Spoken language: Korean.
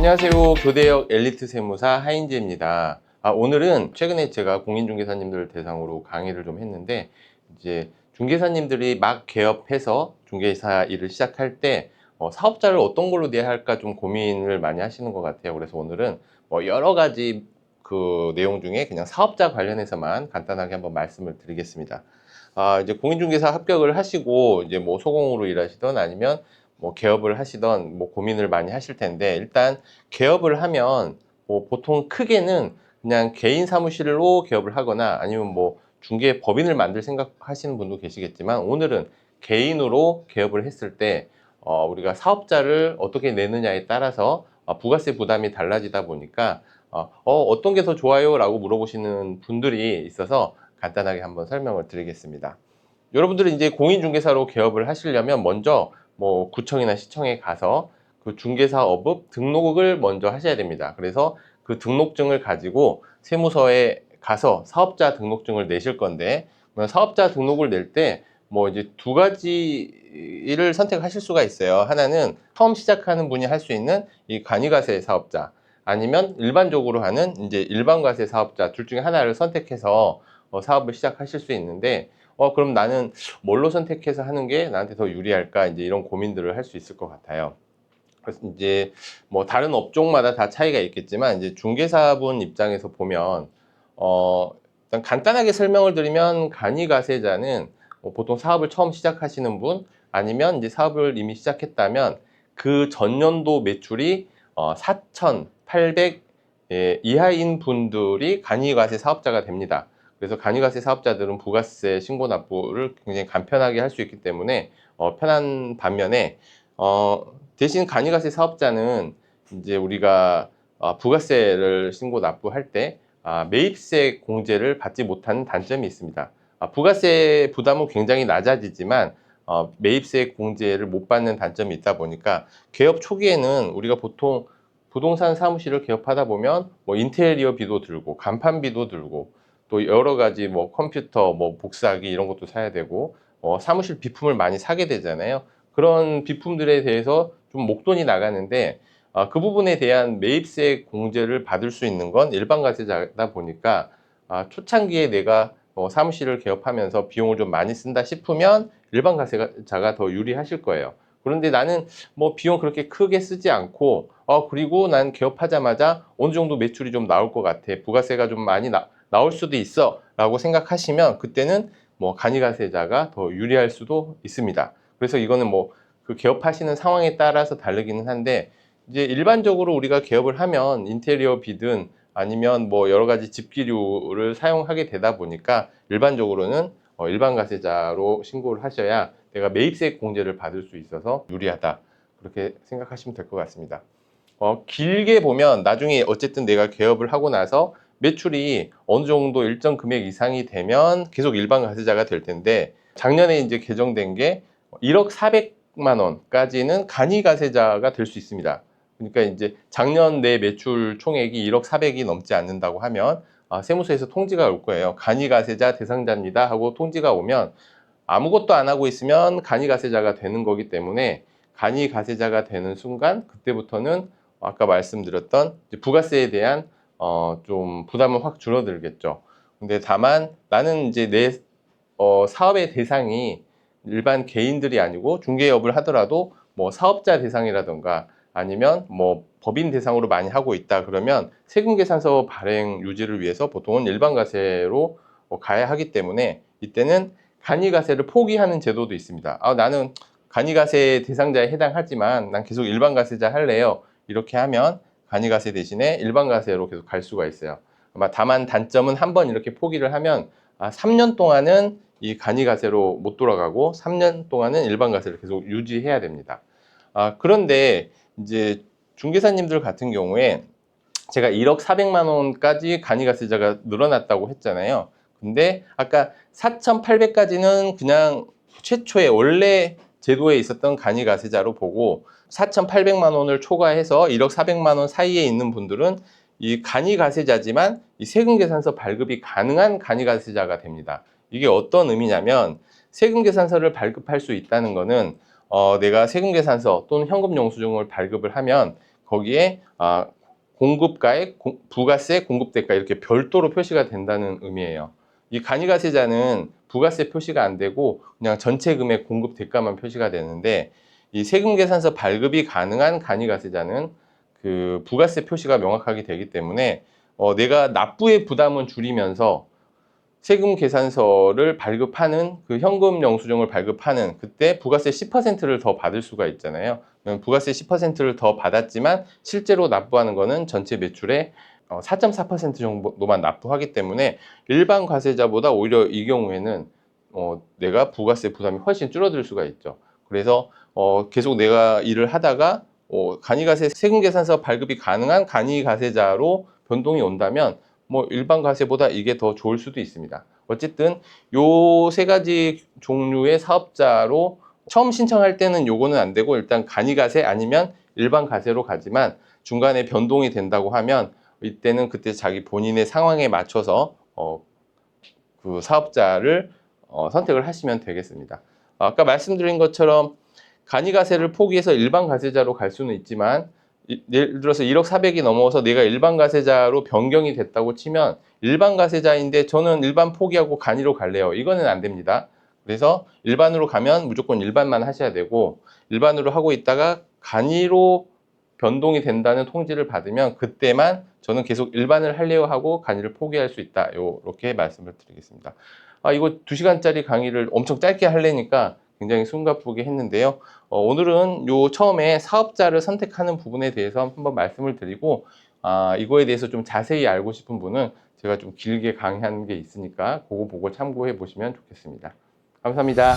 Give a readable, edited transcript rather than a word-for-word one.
안녕하세요. 교대역 엘리트 세무사 하인재입니다. 오늘은 최근에 제가 공인중개사님들 대상으로 강의를 좀 했는데, 이제 중개사님들이 막 개업해서 중개사 일을 시작할 때 사업자를 어떤 걸로 내야 할까 좀 고민을 많이 하시는 것 같아요. 그래서 오늘은 여러 가지 그 내용 중에 그냥 사업자 관련해서만 간단하게 한번 말씀을 드리겠습니다. 이제 공인중개사 합격을 하시고 이제 뭐 소공으로 일하시던 아니면 뭐 개업을 하시던 뭐 고민을 많이 하실 텐데, 일단 개업을 하면 뭐 보통 크게는 그냥 개인 사무실로 개업을 하거나 아니면 뭐 중개 법인을 만들 생각하시는 분도 계시겠지만, 오늘은 개인으로 개업을 했을 때 우리가 사업자를 어떻게 내느냐에 따라서 부가세 부담이 달라지다 보니까 어떤 게 더 좋아요? 라고 물어보시는 분들이 있어서 간단하게 한번 설명을 드리겠습니다. 여러분들은 이제 공인중개사로 개업을 하시려면 먼저 뭐 구청이나 시청에 가서 그 중개사업읍 등록을 먼저 하셔야 됩니다. 그래서 그 등록증을 가지고 세무서에 가서 사업자 등록증을 내실 건데, 사업자 등록을 낼 때 뭐 이제 두 가지를 선택하실 수가 있어요. 하나는 처음 시작하는 분이 할 수 있는 이 간이가세 사업자, 아니면 일반적으로 하는 이제 일반과세 사업자, 둘 중에 하나를 선택해서 사업을 시작하실 수 있는데, 그럼 나는 뭘로 선택해서 하는 게 나한테 더 유리할까? 이제 이런 고민들을 할 수 있을 것 같아요. 그래서 이제 뭐 다른 업종마다 다 차이가 있겠지만, 이제 중개사분 입장에서 보면 일단 간단하게 설명을 드리면, 간이가세자는 보통 사업을 처음 시작하시는 분, 아니면 이제 사업을 이미 시작했다면 그 전년도 매출이 4,800 이하인 분들이 간이가세 사업자가 됩니다. 그래서 간이가세 사업자들은 부가세 신고 납부를 굉장히 간편하게 할 수 있기 때문에 편한 반면에, 대신 간이가세 사업자는 이제 우리가 부가세를 신고 납부할 때 매입세 공제를 받지 못하는 단점이 있습니다. 부가세 부담은 굉장히 낮아지지만 매입세 공제를 못 받는 단점이 있다 보니까, 개업 초기에는 우리가 보통 부동산 사무실을 개업하다 보면 뭐 인테리어비도 들고 간판비도 들고 또 여러 가지 뭐 컴퓨터, 뭐 복사기 이런 것도 사야 되고 사무실 비품을 많이 사게 되잖아요. 그런 비품들에 대해서 좀 목돈이 나가는데, 그 부분에 대한 매입세 공제를 받을 수 있는 건 일반과세자다 보니까, 초창기에 내가 사무실을 개업하면서 비용을 좀 많이 쓴다 싶으면 일반과세자가 더 유리하실 거예요. 그런데 나는 뭐 비용 그렇게 크게 쓰지 않고 그리고 난 개업하자마자 어느 정도 매출이 좀 나올 것 같아, 부가세가 좀 많이 나올 수도 있어 라고 생각하시면, 그때는 뭐 간이가세자가 더 유리할 수도 있습니다. 그래서 이거는 뭐 그 개업하시는 상황에 따라서 다르기는 한데, 이제 일반적으로 우리가 개업을 하면 인테리어 비든 아니면 뭐 여러 가지 집기류를 사용하게 되다 보니까, 일반적으로는 일반과세자로 신고를 하셔야 내가 매입세 공제를 받을 수 있어서 유리하다, 그렇게 생각하시면 될 것 같습니다. 길게 보면 나중에 어쨌든 내가 개업을 하고 나서 매출이 어느 정도 일정 금액 이상이 되면 계속 일반 과세자가 될 텐데, 작년에 이제 개정된 게 1억 400만 원까지는 간이 과세자가 될 수 있습니다. 그러니까 이제 작년 내 매출 총액이 1억 400이 넘지 않는다고 하면 세무서에서 통지가 올 거예요. 간이 과세자 대상자입니다 하고 통지가 오면, 아무것도 안 하고 있으면 간이 과세자가 되는 거기 때문에, 간이 과세자가 되는 순간 그때부터는 아까 말씀드렸던 부가세에 대한 좀 부담은 확 줄어들겠죠. 근데 다만 나는 이제 내 사업의 대상이 일반 개인들이 아니고 중개업을 하더라도 뭐 사업자 대상이라던가 아니면 뭐 법인 대상으로 많이 하고 있다 그러면, 세금계산서 발행 유지를 위해서 보통은 일반과세로 가야 하기 때문에, 이때는 간이과세를 포기하는 제도도 있습니다. 나는 간이과세 대상자에 해당하지만 난 계속 일반과세자 할래요, 이렇게 하면 간이과세 대신에 일반과세로 계속 갈 수가 있어요. 다만 단점은 한번 이렇게 포기를 하면 3년 동안은 이 간이과세로 못 돌아가고 3년 동안은 일반과세를 계속 유지해야 됩니다. 그런데 이제 중개사님들 같은 경우에 제가 1억 400만 원까지 간이과세자가 늘어났다고 했잖아요. 근데 아까 4,800까지는 그냥 최초의 원래 제도에 있었던 간이과세자로 보고, 4,800만 원을 초과해서 1억 400만 원 사이에 있는 분들은 이 간이과세자지만 이 세금계산서 발급이 가능한 간이과세자가 됩니다. 이게 어떤 의미냐면, 세금계산서를 발급할 수 있다는 거는 내가 세금계산서 또는 현금영수증을 발급을 하면 거기에 공급가액, 부가세, 공급대가 이렇게 별도로 표시가 된다는 의미예요. 이 간이가세자는 부가세 표시가 안 되고 그냥 전체 금액 공급 대가만 표시가 되는데, 이 세금계산서 발급이 가능한 간이가세자는 그 부가세 표시가 명확하게 되기 때문에 내가 납부의 부담은 줄이면서 세금 계산서를 발급하는, 그 현금 영수증을 발급하는 그때 부가세 10%를 더 받을 수가 있잖아요. 부가세 10%를 더 받았지만 실제로 납부하는 거는 전체 매출의 4.4% 정도만 납부하기 때문에 일반 과세자보다 오히려 이 경우에는 내가 부가세 부담이 훨씬 줄어들 수가 있죠. 그래서 계속 내가 일을 하다가 간이가세 세금계산서 발급이 가능한 간이가세자로 변동이 온다면 뭐 일반 과세보다 이게 더 좋을 수도 있습니다. 어쨌든 요 세 가지 종류의 사업자로 처음 신청할 때는 요거는 안 되고 일단 간이가세 아니면 일반 과세로 가지만, 중간에 변동이 된다고 하면 이때는 그때 자기 본인의 상황에 맞춰서 그 사업자를 선택을 하시면 되겠습니다. 아까 말씀드린 것처럼 간이가세를 포기해서 일반 과세자로 갈 수는 있지만, 예를 들어서 1억 4백이 넘어서 내가 일반 과세자로 변경이 됐다고 치면 일반 과세자인데 저는 일반 포기하고 간이로 갈래요. 이거는 안 됩니다. 그래서 일반으로 가면 무조건 일반만 하셔야 되고, 일반으로 하고 있다가 간이로 변동이 된다는 통지를 받으면 그때만 저는 계속 일반을 하려고 하고 간이를 포기할 수 있다. 이렇게 말씀을 드리겠습니다. 이거 2시간짜리 강의를 엄청 짧게 하려니까 굉장히 숨가쁘게 했는데요. 오늘은 요 처음에 사업자를 선택하는 부분에 대해서 한번 말씀을 드리고, 이거에 대해서 좀 자세히 알고 싶은 분은 제가 좀 길게 강의하는 게 있으니까 그거 보고 참고해 보시면 좋겠습니다. 감사합니다.